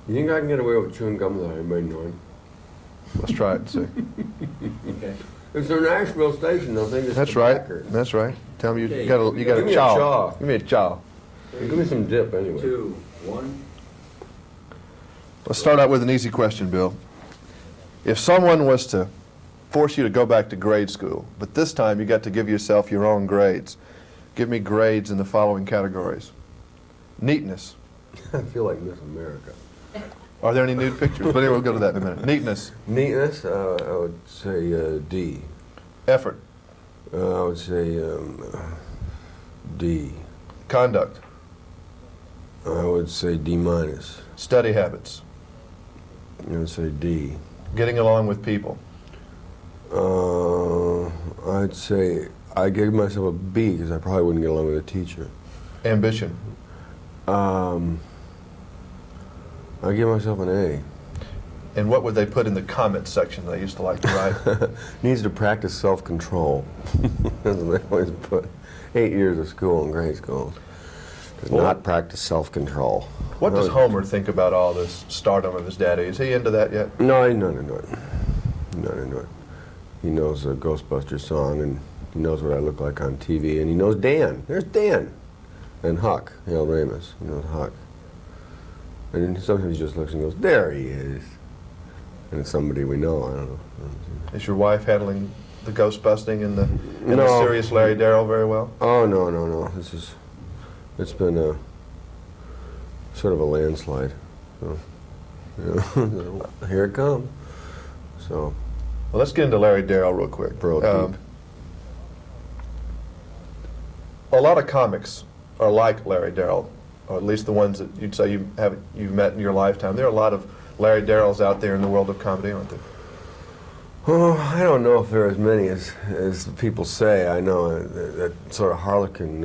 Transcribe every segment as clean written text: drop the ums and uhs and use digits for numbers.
You think I can get away with chewing gum without anybody knowing? Let's try it and see. Okay. It's a Nashville station, they'll think it's That's tobacco. right. That's right. Tell me you Okay, got give a me a chow. chaw. Give me a chow. Give me some dip anyway. 2, 1. Let's start out with an easy question, Bill. If someone was to force you to go back to grade school, but this time you got to give yourself your own grades, give me grades in the following categories. Neatness. I feel like Miss America. Are there any nude pictures? But anyway, we'll go to that in a minute. Neatness. Neatness, I would say D. Effort. I would say D. Conduct. I would say D minus. Study habits. I would say D. Getting along with people. I'd say I gave myself a B because I probably wouldn't get along with a teacher. Ambition. I give myself an A. And what would they put in the comments section that I used to like to write? Needs to practice self-control. That's what they always put. 8 years of school in grade school. Does not practice self-control. What does Homer think about all this stardom of his daddy? Is he into that yet? No, he's not into it. Not into it. He knows the Ghostbusters song, and he knows what I look like on TV, and he knows Dan. There's Dan. And Huck, Harold Ramis. He knows Huck. And then sometimes he just looks and goes, there he is. And it's somebody we know, I don't know. Is your wife handling the ghost busting and the No. serious Larry Darrell very well? Oh, no, no, no. It's been a sort of a landslide. So, you know, here it comes. So, Well, let's get into Larry Darrell real quick. Bro, deep. A lot of comics are like Larry Darrell, or at least the ones that you'd say you've met in your lifetime. There are a lot of Larry Darrells out there in the world of comedy, aren't there? oh, I don't know if there are as many as people say. I know that sort of harlequin,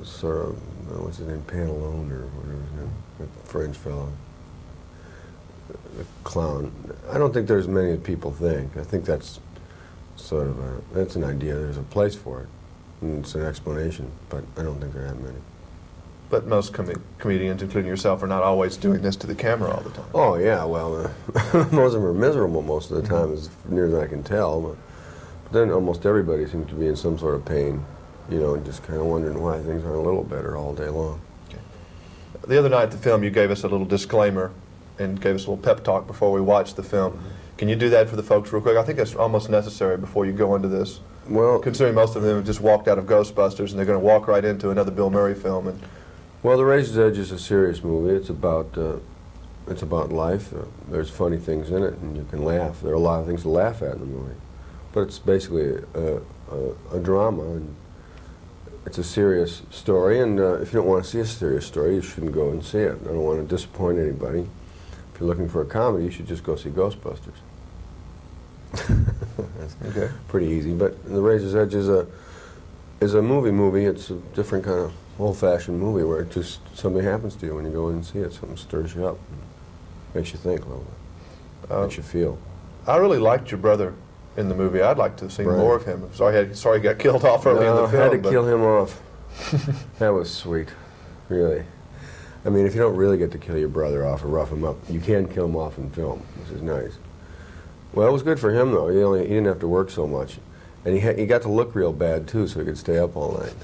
sort of, what's his name, Pantalone or whatever his name, that French fellow, the clown. I don't think there's as many as people think. I think that's sort of that's an idea. There's a place for it. And it's an explanation, but I don't think there are that many. But most comedians, including yourself, are not always doing this to the camera all the time. Oh, yeah, well, most of them are miserable most of the time, as near as I can tell. But then almost everybody seems to be in some sort of pain, you know, and just kind of wondering why things aren't a little better all day long. Okay. The other night at the film, you gave us a little disclaimer and gave us a little pep talk before we watched the film. Can you do that for the folks real quick? I think that's almost necessary before you go into this. Well, Considering most of them have just walked out of Ghostbusters and they're going to walk right into another Bill Murray film. And well, The Razor's Edge is a serious movie. It's about life. There's funny things in it, and you can laugh. There are a lot of things to laugh at in the movie. But it's basically a drama, and it's a serious story. And if you don't want to see a serious story, you shouldn't go and see it. I don't want to disappoint anybody. If you're looking for a comedy, you should just go see Ghostbusters. That's okay. pretty easy. But The Razor's Edge is a movie. It's a different kind of old-fashioned movie where it just something happens to you when you go in and see it. Something stirs you up, makes you think a little bit, makes you feel. I really liked your brother in the movie. I'd like to see Right. more of him. Sorry he got killed off early in the film. I had to but kill him off. That was sweet, really. I mean, if you don't really get to kill your brother off or rough him up, you can kill him off in film, which is nice. Well, it was good for him, though. He didn't have to work so much. And he got to look real bad, too, so he could stay up all night.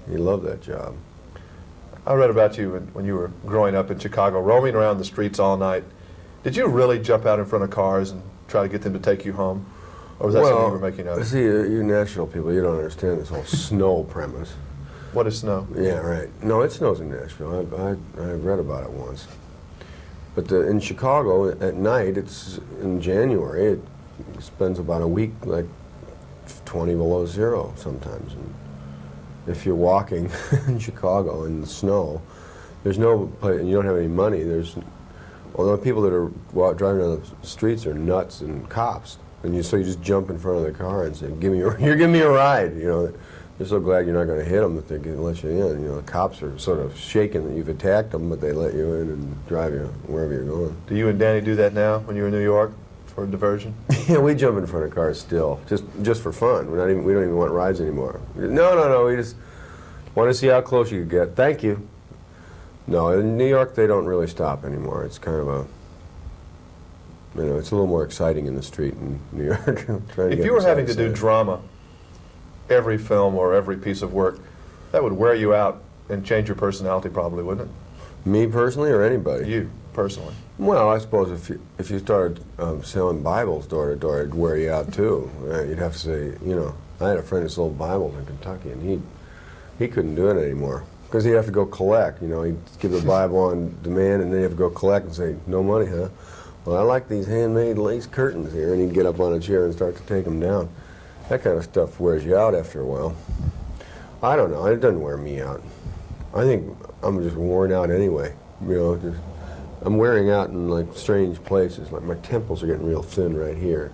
He loved that job. I read about you when you were growing up in Chicago, roaming around the streets all night. Did you really jump out in front of cars and try to get them to take you home? Or was that something you were making up? See, you Nashville people, you don't understand this whole snow premise. What is snow? Yeah, right. No, it snows in Nashville. I read about it once. But in Chicago, at night, it's in January, it spends about a week like 20 below zero sometimes. And if you're walking in Chicago in the snow, there's no place, and you don't have any money, although people that are driving down the streets are nuts and cops. And so you just jump in front of the car and say, you're giving me a ride, you know. They're so glad you're not going to hit them that they can let you in. You know, the cops are sort of shaken that you've attacked them, but they let you in and drive you wherever you're going. Do you and Danny do that now when you're in New York for a diversion? Yeah, we jump in front of cars still, just for fun. We don't even want rides anymore. No, we just want to see how close you can get. Thank you. No, in New York they don't really stop anymore. It's kind of a, you know, it's a little more exciting in the street in New York. If you were having to do drama every film or every piece of work, that would wear you out and change your personality probably, wouldn't it? Me personally or anybody? You, personally. Well, I suppose if you started selling Bibles door to door, it'd wear you out too. You'd have to say, you know, I had a friend who sold Bibles in Kentucky, and he couldn't do it anymore because he'd have to go collect. You know, he'd give the Bible on demand, and then he'd have to go collect and say, no money, huh? Well, I like these handmade lace curtains here, and he'd get up on a chair and start to take them down. That kind of stuff wears you out after a while. I don't know. It doesn't wear me out. I think I'm just worn out anyway. You know, I'm wearing out in like strange places. Like my temples are getting real thin right here.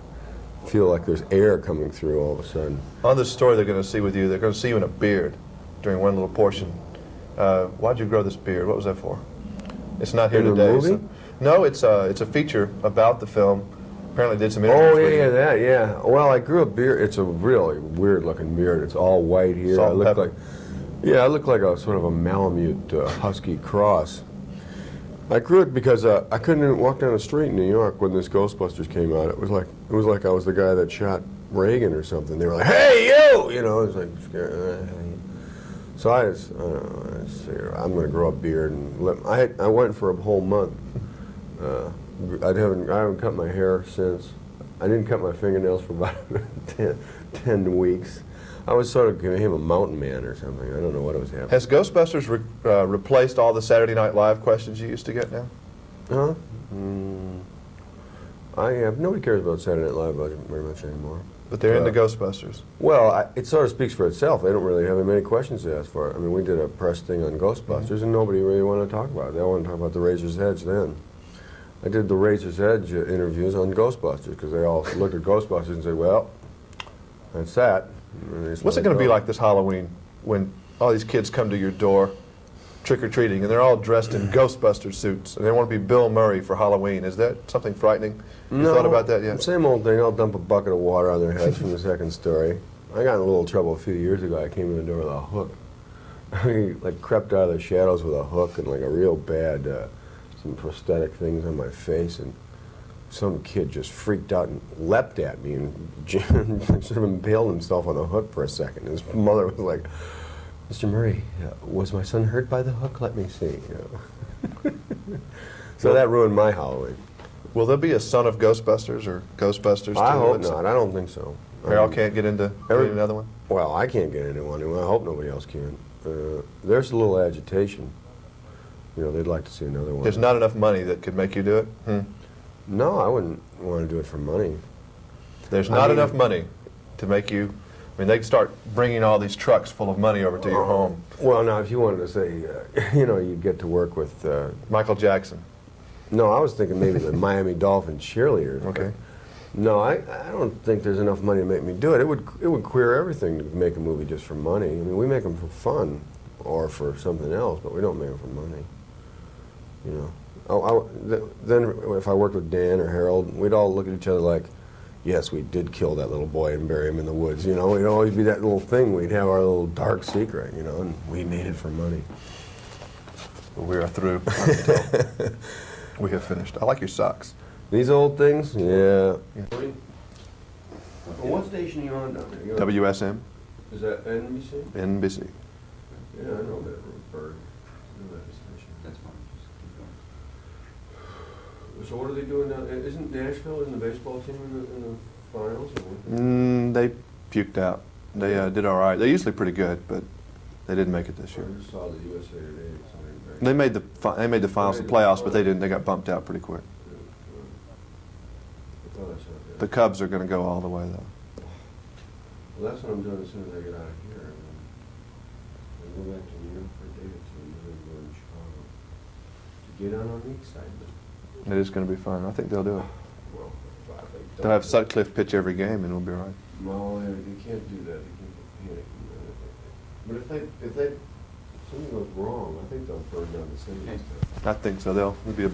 I feel like there's air coming through all of a sudden. On this story they're going to see with you, they're going to see you in a beard during one little portion. Why'd you grow this beard? What was that for? It's not here In the today. movie? No, it's a feature about the film. Apparently did some interviews Oh, yeah, with yeah, you. that, yeah. Well, I grew a beard. It's a really weird-looking beard. It's all white here. Salt I and look pepper. like, yeah, I look like a sort of a Malamute husky cross. I grew it because I couldn't even walk down the street in New York when this Ghostbusters came out. It was like I was the guy that shot Reagan or something. They were like, "Hey, you!" You know, it was like scary. So I don't know. I just figured I'm going to grow a beard and I went for a whole month. I haven't cut my hair since. I didn't cut my fingernails for about 10 weeks. I was sort of giving him a mountain man or something. I don't know what was happening. Has Ghostbusters replaced all the Saturday Night Live questions you used to get now? Huh? Nobody cares about Saturday Night Live very much anymore. But they're into Ghostbusters. Well, it sort of speaks for itself. They don't really have many questions to ask for it. I mean, we did a press thing on Ghostbusters, and nobody really wanted to talk about it. They all wanted to talk about the Razor's Edge then. I did the Razor's Edge interviews on Ghostbusters because they all looked at Ghostbusters and said, well, that's that. What's it going to be like this Halloween when all these kids come to your door trick-or-treating and they're all dressed in Ghostbuster suits and they want to be Bill Murray for Halloween? Is that something frightening? You thought about that yet? Same old thing. I'll dump a bucket of water on their heads from the second story. I got in a little trouble a few years ago. I came in the door with a hook. I like crept out of the shadows with a hook and like a real bad, some prosthetic things on my face, and some kid just freaked out and leapt at me and sort of impaled himself on the hook for a second. His mother was like, "Mr. Murray, was my son hurt by the hook? Let me see." You know. So that ruined my Halloween. Will there be a son of Ghostbusters or Ghostbusters 2? I hope not. I don't think so. Harold can't get into another one? Well, I can't get into one. I hope nobody else can. There's a little agitation. You know, they'd like to see another one. There's not enough money that could make you do it? No, I wouldn't want to do it for money. There's not enough money to make you... I mean, they'd start bringing all these trucks full of money over to your home. Well, now, if you wanted to say, you know, you'd get to work with... Michael Jackson. No, I was thinking maybe the Miami Dolphins cheerleaders. Okay. No, I don't think there's enough money to make me do it. It would queer everything to make a movie just for money. I mean, we make them for fun or for something else, but we don't make them for money. You know. Then if I worked with Dan or Harold, we'd all look at each other like, yes, we did kill that little boy and bury him in the woods. You know, we'd always be that little thing. We'd have our little dark secret, you know, and we made it for money. Well, we are through. We have finished. I like your socks. These old things? Yeah. Well, what station are you on down there? WSM, Is that NBC? NBC. Yeah, I know that bird. I know that station. That's fine. Just keep going. So what are they doing now? Isn't Nashville in the baseball team in the finals? Or They puked out. They did all right. They're usually pretty good, but they didn't make it this year. I just saw the USA Today. They made the finals, the playoffs, but they didn't. They got bumped out pretty quick. The Cubs are going to go all the way, though. Well, that's what I'm doing as soon as I get out of here. I go back to New York for a day or two, and then go to Chicago to get out on the excitement. It is going to be fun. I think they'll do it. Well, I think They'll have Sutcliffe pitch every game, and we'll be all right. No, they can't do that. They can't get panic. But if something goes wrong, I think they'll burn down the city. I think so. It'll be a